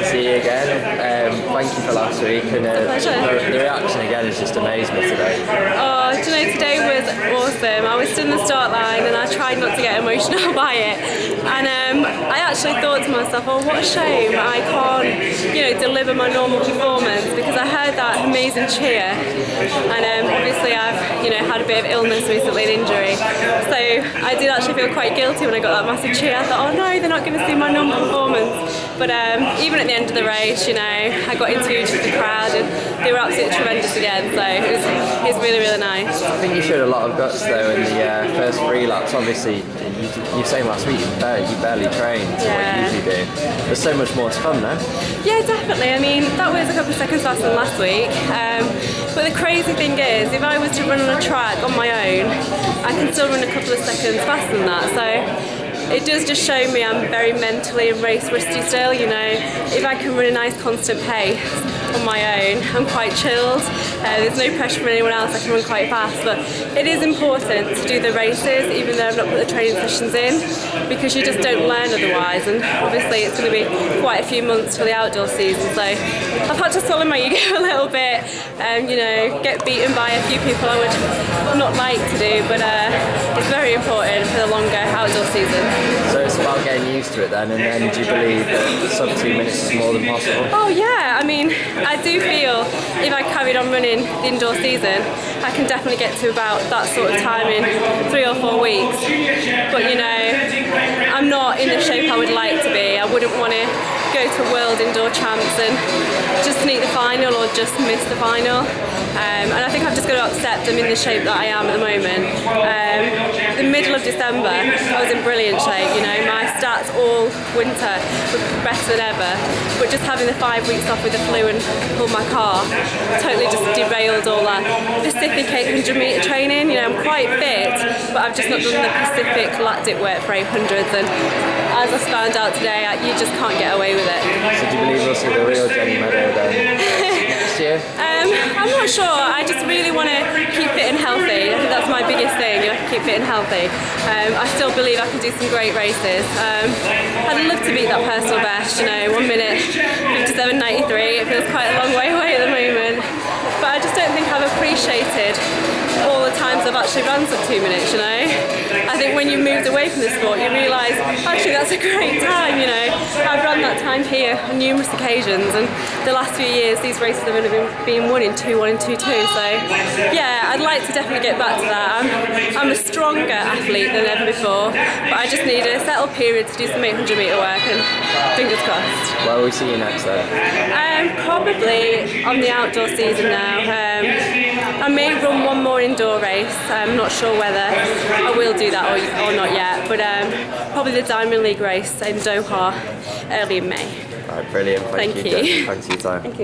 see you again. Thank you for last week, and the reaction again has just amazed me today. Oh, do you know, today was awesome. I was stood in the start line and I tried not to get emotional by it. And I actually thought to myself, oh, what a shame I can't, deliver my normal performance, because I heard that amazing cheer. And obviously I've, had a bit of illness recently, an injury. So I did actually feel quite guilty when I got that massive cheer. I thought, oh no, they're not going to see my normal performance. But even at the end of the race, I got interviewed with the crowd and they were absolutely tremendous again. So it was really, really nice. I think you showed a lot of guts though in the first 3 laps. Obviously, you were saying last week you barely trained what you usually do. There's so much more to come now. Yeah, definitely. I mean, that was a couple of seconds faster than last week. But the crazy thing is, if I was to run on a track on my own, I can still run a couple of seconds faster than that. So it does just show me I'm very mentally and race rusty still. If I can run a nice constant pace on my own, I'm quite chilled. There's no pressure from anyone else, I can run quite fast. But it is important to do the races, even though I've not put the training sessions in, because you just don't learn otherwise. And obviously it's going to be quite a few months for the outdoor season, so I've had to swallow my ego a little bit, get beaten by a few people I would not like to do, but it's very important for the longer outdoor season. So it's about getting used to it then, and then do you believe that sub 2 minutes is more than possible? Oh yeah, I mean, I do feel if I carried on running the indoor season, I can definitely get to about that sort of time in 3 or 4 weeks. But I'm not in the shape I would like to be. I wouldn't want to go to World Indoor Champs and just sneak the final or just miss the final. And I think I've just got to accept I'm in the shape that I am at the moment. The middle of December, I was in brilliant shape. My stats all winter were better than ever. But just having the 5 weeks off with the flu and pulled my car totally just derailed all that Pacific 800 metre training. I'm quite fit, but I've just not done the Pacific lactic work for 800s. And as I found out today, you just can't get away with it. So do you believe we'll see the real Jenny Meadows then next year? I'm not sure. I just really want to keep fit and healthy. I think that's my biggest thing, keep fit and healthy. I still believe I can do some great races. I'd love to beat that personal best, 1 minute 57.93. It feels quite a long way away at the moment. But I just don't think I've appreciated all the times I've actually run sub 2 minutes, I think when you moved away from the sport, you realise, actually that's a great time, I've run that time here on numerous occasions, and the last few years these races have only been won in 2:1 and 2:2, so yeah, I'd like to definitely get back to that. I'm a stronger athlete than ever before, but I just need a settled period to do some 800 metre work, and fingers crossed. Where will we see you next though? Probably on the outdoor season now. I may run one more indoor race. I'm not sure whether I will do that or not yet, but probably the Diamond League race in Doha early in May. Right, brilliant. Thank you. Thanks for your time. Thank you.